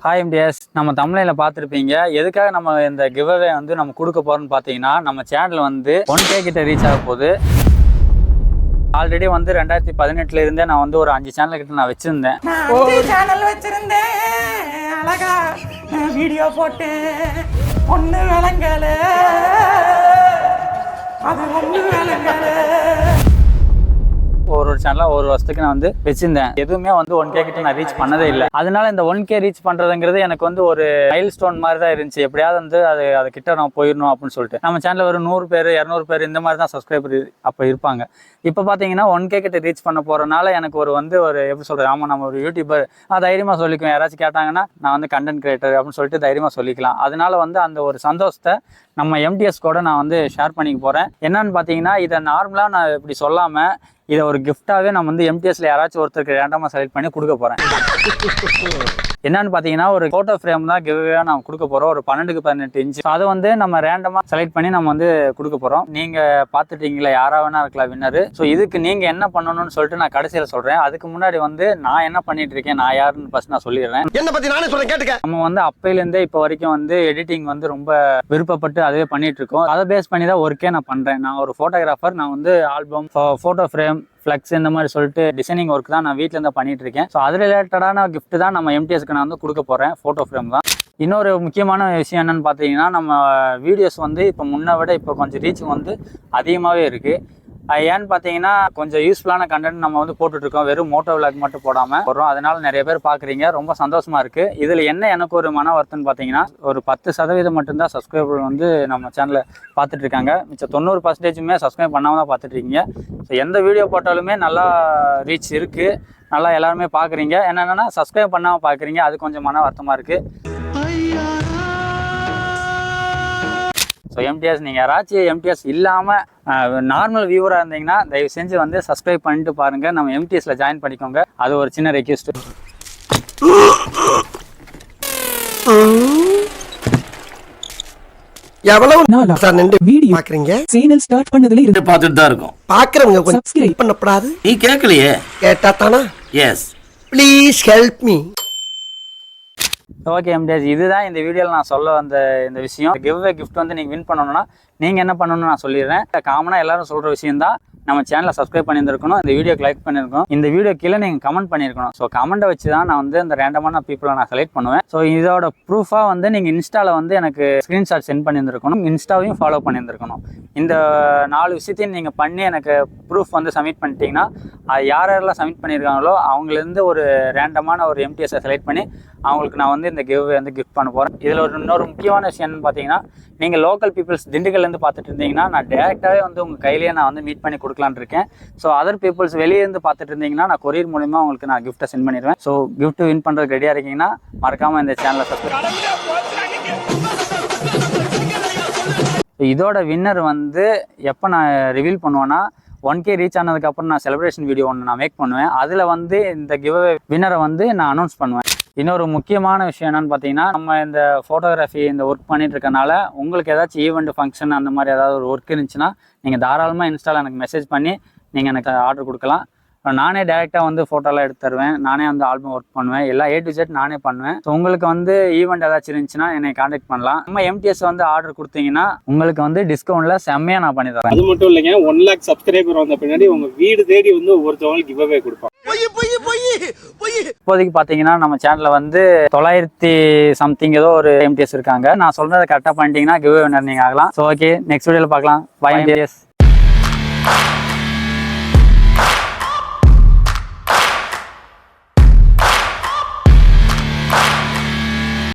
Hi MTS, நம்ம தமிழில் பார்த்துருப்பீங்க. எதுக்காக நம்ம இந்த கிவ் அவே வந்து நம்ம கொடுக்க போகிறோம்னு பார்த்தீங்கன்னா, நம்ம சேனல் வந்து 1K கிட்ட ரீச் ஆக போகுது. ஆல்ரெடி வந்து 2018 இருந்தே நான் வந்து ஒரு 5 சேனல் கிட்ட நான் வச்சிருந்தேன். அழகா வீடியோ போட்டு ஒன்று விளங்கல, அது ஒன்று விளங்கல. ஒரு சேனலாக ஒரு வருஷத்துக்கு நான் வந்து வச்சிருந்தேன். எதுவுமே வந்து 1K கிட்ட நான் ரீச் பண்ணதே இல்லை. அதனால இந்த 1K ரீச் பண்ணுறதுங்கிறது எனக்கு வந்து ஒரு மைல் ஸ்டோன் மாதிரி தான் இருந்துச்சு. எப்படியாவது வந்து அது கிட்ட நான் போயிடணும் அப்படின்னு சொல்லிட்டு நம்ம சேனலில் ஒரு 100 பேர் 200 பேர் இந்த மாதிரி தான் சப்ஸ்கிரைபர் அப்போ இருப்பாங்க. இப்போ பார்த்தீங்கன்னா 1K கிட்ட ரீச் பண்ண போகிறனால எனக்கு ஒரு எப்படி சொல்கிறது, ஆமாம் நம்ம ஒரு யூடியூபர் தைரியமாக சொல்லிக்குவேன். யாராச்சும் கேட்டாங்கன்னா நான் வந்து கண்டென்ட் கிரியேட்டர் அப்படின்னு சொல்லிட்டு தைரியமாக சொல்லிக்கலாம். அதனால வந்து அந்த ஒரு சந்தோஷத்தை நம்ம எம்டிஎஸ் கூட நான் வந்து ஷேர் பண்ணிக்க போகிறேன். என்னன்னு பார்த்தீங்கன்னா, இதை நார்மலாக நான் இப்படி சொல்லாமல் இதை ஒரு கிஃப்டாகவே நான் வந்து எம்டிஎஸ்ல யாராச்சும் ஒருத்தருக்கு ரேண்டமாக செலக்ட் பண்ணி கொடுக்க போகிறேன். என்னன்னு பார்த்தீங்கன்னா, ஒரு ஃபோட்டோ ஃப்ரேம் தான் கிவ்அவேயாக நான் கொடுக்க போகிறோம். ஒரு 12x18 இன்ச்சு. அதை வந்து நம்ம ரேண்டமாக செலக்ட் பண்ணி நம்ம வந்து கொடுக்க போகிறோம். நீங்கள் பார்த்துட்டீங்களா, யாராக வேணா இருக்கலாம் வின்னரு. ஸோ இதுக்கு நீங்கள் என்ன பண்ணணும்னு சொல்லிட்டு நான் கடைசியில் சொல்கிறேன். அதுக்கு முன்னாடி வந்து நான் என்ன பண்ணிட்டு இருக்கேன், நான் யாருன்னு ஃபர்ஸ்ட் நான் சொல்லிடுறேன். என்ன பற்றி நானே சொல்கிறேன், கேட்டுக்க. நம்ம வந்து அப்பையிலேருந்தே இப்போ வரைக்கும் வந்து எடிட்டிங் வந்து ரொம்ப விருப்பப்பட்டு அதுவே பண்ணிட்டு இருக்கோம். அதை பேஸ் பண்ணி தான் ஒர்க்கே நான் பண்ணுறேன். நான் ஒரு ஃபோட்டோகிராஃபர். நான் வந்து ஆல்பம், ஃபோட்டோ ஃப்ரேம், ஃப்ளக்ஸ் இந்த மாதிரி சொல்லிட்டு டிசைனிங் ஒர்க் தான் நான் வீட்டில் இருந்து பண்ணிட்டு இருக்கேன். ஸோ அது ரிலேட்டடான கிஃப்ட் தான் நம்ம எம்டிஎஸ்க்கு நான் வந்து கொடுக்க போகிறேன். ஃபோட்டோ ஃப்ரேம் தான். இன்னொரு முக்கியமான விஷயம் என்னன்னு பார்த்தீங்கன்னா, நம்ம வீடியோஸ் வந்து இப்போ முன்னை விட இப்போ கொஞ்சம் ரீச் வந்து அதிகமாகவே இருக்குது. ஏன்னு பார்த்தீங்கன்னா, கொஞ்சம் யூஸ்ஃபுல்லான கண்டென்ட் நம்ம வந்து போட்டுட்ருக்கோம். வெறும் மோட்டோ விளாக் மட்டும் போடாமல் வரும். அதனால நிறைய பேர் பார்க்குறீங்க, ரொம்ப சந்தோஷமாக இருக்குது. இதில் என்ன எனக்கு ஒரு மன வருத்தம்னு பார்த்தீங்கன்னா, ஒரு 10% மட்டும்தான் சப்ஸ்கிரைபர் வந்து நம்ம சேனலை பார்த்துட்ருக்காங்க. மிச்சம் 90% சப்ஸ்கிரைப் பண்ணாமல் தான் பார்த்துட்ருக்கீங்க. ஸோ எந்த வீடியோ போட்டாலுமே நல்லா ரீச் இருக்குது, நல்லா எல்லாருமே பார்க்குறீங்க. என்னென்னா சப்ஸ்கிரைப் பண்ணாமல் பார்க்குறீங்க, அது கொஞ்சம் மன வருத்தமாக இருக்குது. ஸோ எம்டிஎஸ், நீங்கள் யாராச்சும் எம்டிஎஸ் இல்லாமல் நார்மல் வியூவராக இருந்தீங்கன்னா தயவு செஞ்சு வந்து சப்ஸ்கிரைப் பண்ணிட்டு பாருங்கள். நம்ம எம்டிஎஸ்ல ஜாயின் பண்ணிக்கோங்க. அது ஒரு சின்ன ரெக்வெஸ்ட். எவ்வளவு வீடியோ பாக்குறீங்க, சேனல் ஸ்டார்ட் பண்ணதுல இருந்து பார்த்துட்டு தான் இருக்கும். பாக்குறவங்க கொஞ்சம் சப்ஸ்கிரைப் பண்ணப்படாது. நீ கேட்கலையே? கேட்டா தானா? Yes, please help me. Okay MTS, இதுதான் இந்த வீடியோவில் நான் சொல்ல வந்த இந்த விஷயம். கிஃப்ட் வந்து நீங்கள் வின் பண்ணணும்னா நீங்கள் என்ன பண்ணணும்னு நான் சொல்லிடுறேன். காமனாக எல்லாரும் சொல்கிற விஷயம் தான். நம்ம சேனலை சப்ஸ்கிரைப் பண்ணியிருக்கணும், இந்த வீடியோக்கு லைக் பண்ணியிருக்கணும், இந்த வீடியோ கீழே நீங்கள் கமெண்ட் பண்ணியிருக்கணும். ஸோ கமெண்ட்டை வச்சு தான் நான் வந்து இந்த ரேண்டமான பீப்புளை நான் செலக்ட் பண்ணுவேன். ஸோ இதோட ப்ரூஃபாக வந்து நீங்கள் இன்ஸ்டாவில் வந்து எனக்கு ஸ்க்ரீன்ஷாட் சென்ட் பண்ணியிருந்துருக்கணும், இன்ஸ்டாவையும் ஃபாலோ பண்ணியிருந்துருக்கணும். இந்த 4 விஷயத்தையும் நீங்கள் பண்ணி எனக்கு ப்ரூஃப் வந்து சப்மிட் பண்ணிட்டீங்கன்னா, அது யாரெல்லாம் சப்மிட் பண்ணியிருக்காங்களோ அவங்களேருந்து ஒரு ரேண்டமான ஒரு எம்டிஎஸை செலக்ட் பண்ணி அவங்களுக்கு நான் வந்து இந்த கிவ்வே வந்து கிஃப்ட் பண்ண போகிறேன். இதில் இன்னொரு முக்கியமான விஷயம் என்னன்னு பார்த்தீங்கன்னா, நீங்கள் லோக்கல் பீப்புள்ஸ் திண்டுக்கல்லேருந்து பார்த்துட்டு இருந்தீங்கன்னா நான் டேரெக்டாகவே வந்து உங்கள் கையிலேயே நான் வந்து மீட் பண்ணி கொடுக்கலான்னு இருக்கேன். ஸோ அதர் பீப்புள்ஸ் வெளியேருந்து பார்த்துட்டு இருந்தீங்கன்னா நான் கொரியர் மூலிமா உங்களுக்கு நான் கிஃப்ட்டை சென்ட் பண்ணிடுவேன். ஸோ கிஃப்ட் வின் பண்ணுறதுக்கு ரெடியாக இருக்கீங்கன்னா மறக்காமல் இந்த சேனலை சப்ஸ்கிரைப். இதோட வின்னர் வந்து எப்போ நான் ரிவீல் பண்ணுவேன்னா, 1K ரீச் ஆனதுக்கப்புறம் நான் செலிப்ரேஷன் வீடியோ ஒன்று நான் மேக் பண்ணுவேன். அதில் வந்து இந்த கிவ்அவே வின்னரை வந்து நான் அனௌன்ஸ் பண்ணுவேன். இன்னொரு முக்கியமான விஷயம் என்னென்னு பார்த்தீங்கன்னா, நம்ம இந்த ஃபோட்டோகிராஃபி இந்த ஒர்க் பண்ணிட்டு இருக்கனால உங்களுக்கு ஏதாச்சும் ஈவெண்ட் ஃபங்க்ஷன் அந்த மாதிரி ஏதாவது ஒரு ஒர்க் இருந்துச்சுன்னா நீங்கள் தாராளமாக இன்ஸ்டாவில் எனக்கு மெசேஜ் பண்ணி நீங்கள் எனக்கு ஆர்டர் கொடுக்கலாம். நானே டேரெக்டாக வந்து ஃபோட்டோலாம் எடுத்து தருவேன். நானே வந்து ஆல்பம் ஒர்க் பண்ணுவேன். எல்லாம் A to Z நானே பண்ணுவேன். ஸோ உங்களுக்கு வந்து ஈவெண்ட் ஏதாச்சும் இருந்துச்சுன்னா என்னை கான்டாக்ட் பண்ணலாம். நம்ம எம்டிஎஸ் வந்து ஆர்டர் கொடுத்தீங்கன்னா உங்களுக்கு வந்து டிஸ்கவுண்ட்டில் செம்மையாக நான் பண்ணி தரேன். அது மட்டும் இல்லைங்க, 1 lakh சப்ஸ்கிரைபர் வந்த பின்னாடி உங்கள் வீடு தேடி வந்து ஒவ்வொருத்தவங்களுக்கு கிவ் அவே கொடுப்போம். இப்போதைக்கு பார்த்தீங்கன்னா நம்ம சேனலில் வந்து 900 சம்திங் ஏதோ ஒரு எம்டிஎஸ் இருக்காங்க. நான் சொல்கிறத கரெக்டாக பண்ணிட்டீங்கன்னா கிவ் அவே வின்னர் நீங்கள் ஆகலாம். ஸோ ஓகே, நெக்ஸ்ட் வீடியோவில் பார்க்கலாம். Bye MTS.